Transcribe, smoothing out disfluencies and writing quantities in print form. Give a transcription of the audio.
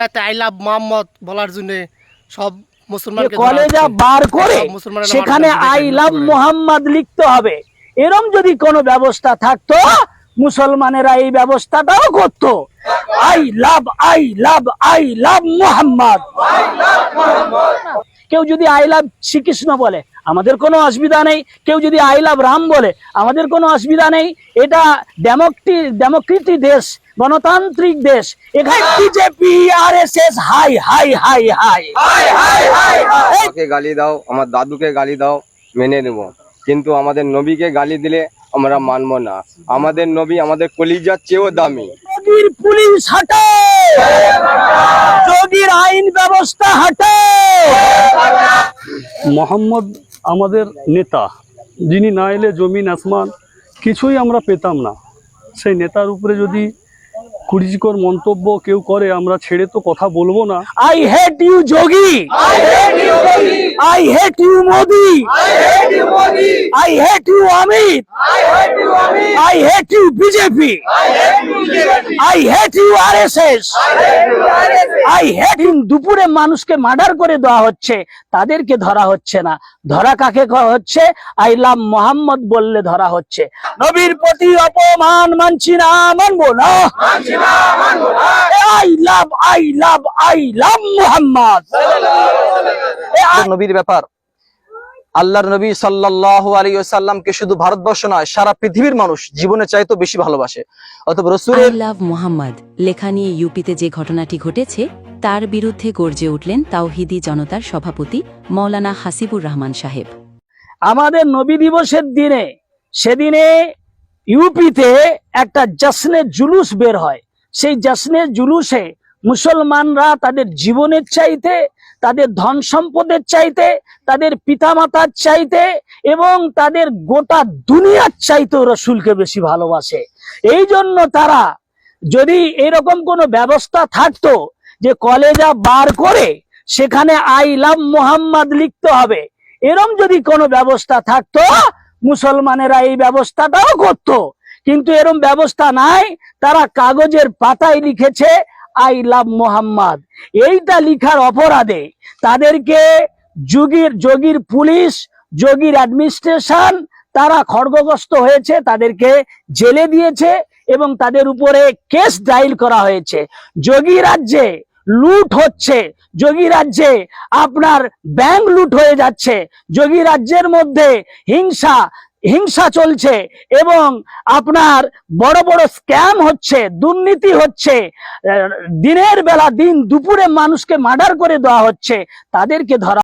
I love Mohammad বলার জন্য সব মুসলমানকে কলেজা বার করে সেখানে আই লাভ মোহাম্মদ লিখতে হবে। এরম যদি কোনো ব্যবস্থা থাকতো মুসলমানেরা এই ব্যবস্থাটাও করতো। I love Mohammad. কেউ যদি আই লাভ শ্রীকৃষ্ণ বলে আমাদের কোনো অসুবিধা নেই, কেউ যদি আই লাভ রাম বলে আমাদের কোনো অসুবিধা নেই। এটা ডেমোক্রেটিক দেশ, গণতান্ত্রিক দেশ। এখানে BJP RSS high high high high আমাকে গালি দাও, আমার দাদুকে গালি দাও, মেনে নেব, কিন্তু আমাদের নবীকে গালি দিলে আমরা মানবো না। আমাদের নবী আমাদের কলিজার চেয়েও দামি। যোগীর পুলিশ হাঁটো, যোগীর আইন ব্যবস্থা হাঁটো। মোহাম্মদ আমাদের নেতা, যিনি না এলে জমিন আসমান কিছুই আমরা পেতাম না। সেই নেতার উপরে যদি কুরুচিকর মন্তব্য কেউ করে আমরা ছেড়ে তো কথা বলবো না। I hate you Yogi, I hate you Modi, I hate you Amit, I hate you BJP, I hate you RSS, I hate you. দুপুরে মানুষকে মার্ডার করে দেওয়া হচ্ছে, তাদেরকে ধরা হচ্ছে না। ধরা কাকে হচ্ছে? আই লাভ মোহাম্মদ বললে ধরা হচ্ছে। নবীর প্রতি অপমান মানছি না, মানবো না। I love Mohammad. নবীর ব্যাপার, আল্লাহর নবী সাল্লাল্লাহু আলাইহি ওয়াসাল্লামকে শুধু ভারতবর্ষ নয় সারা পৃথিবীর মানুষ জীবনে চাইতো বেশি ভালোবাসে। অতঃপর রাসূলের আই লাভ মোহাম্মদ লেখা নিয়ে ইউপিতে যে ঘটনাটি ঘটেছে তার বিরুদ্ধে গর্জে উঠলেন তাওহিদি জনতার সভাপতি মৌলানা হাসিবুর রহমান সাহেব। আমাদের নবী দিবসের দিনে সেদিনে ইউপিতে একটা জশ্নের জুলুস বের হয়। সেই জশ্নের জুলুসে মুসলমানরা তাদের জীবনের চাইতে, তাদের ধন সম্পদের চাইতে, তাদের পিতামাতার চাইতে এবং তাদের গোটা দুনিয়ার চাইতে রসুলকে বেশি ভালোবাসে। এই জন্য তারা, যদি এরকম কোনো ব্যবস্থা থাকতো যে কলেজা বার করে সেখানে আই লাভ মোহাম্মদ লিখতে হবে, এরম যদি কোনো ব্যবস্থা থাকতো মুসলমানেরা এই ব্যবস্থাটাও করতো। কিন্তু এরম ব্যবস্থা নাই। তারা কাগজের পাতায় লিখেছে আই লাভ মোহাম্মদ। এইটা লিখার অপরাধে তাদেরকে যোগীর পুলিশ, যোগীর অ্যাডমিনিস্ট্রেশন তারা খড়গগ্রস্ত হয়েছে, তাদেরকে জেলে দিয়েছে এবং তাদের উপরে কেস ডাইল করা হয়েছে। যোগী রাজ্যে লুট হচ্ছে, যোগী রাজ্যে আপনার ব্যাংক লুট হয়ে যাচ্ছে, যোগী রাজ্যের মধ্যে হিংসা চলছে এবং আপনার বড় বড় স্ক্যাম হচ্ছে, দুর্নীতি হচ্ছে। দিনের বেলা দুপুরে মানুষকে মার্ডার করে দেওয়া হচ্ছে, তাদেরকে ধরা